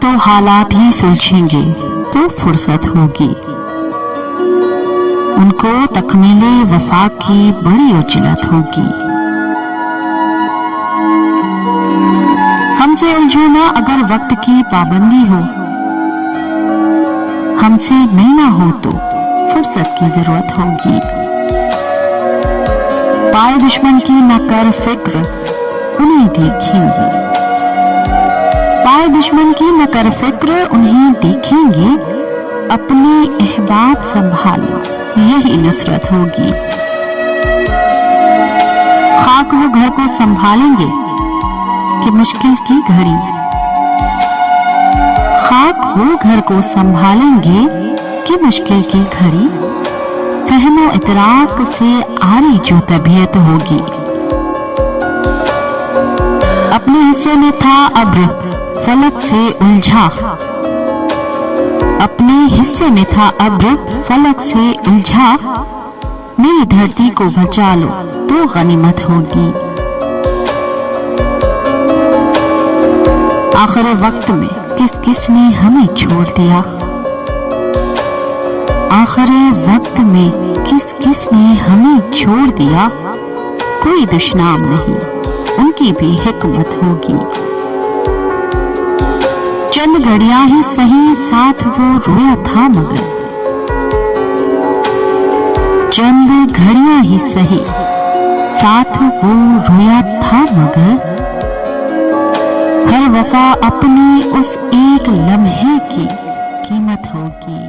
तो हालात ही सुलझेंगे तो फुर्सत होगी। उनको तकमीले वफा की बड़ी उजलत होगी। हमसे उलझो ना अगर वक्त की पाबंदी हो, हमसे मिलना हो तो फुर्सत की जरूरत होगी। पाए दुश्मन की न कर फिक्र उन्हें देखेंगे, पाए दुश्मन की न कर फिक्र उन्हें देखेंगे। अपने अहबाब संभालो यही नुसरत होगी। खाक वो घर को संभालेंगे कि मुश्किल की घड़ी, खाक वो घर को संभालेंगे कि मुश्किल की घड़ी। फहमो इतराक से आरी जो तबीयत होगी। अपने हिस्से में था अब्र फलक से उलझा, अपने हिस्से में था अब्र फलक से उलझा। मेरी धरती को बचा लो तो गनीमत होगी। आखिर वक्त में किस किस ने हमें छोड़ दिया, आखिर वक्त में किस किस ने हमें छोड़ दिया। कोई दुश्नाम नहीं उनकी भी हिकमत होगी। चंद घड़ियां ही सही साथ वो रोया था मगर, चंद घड़ियां ही सही साथ वो रोया था मगर। हर वफा अपनी उस एक लम्हे की कीमत होगी।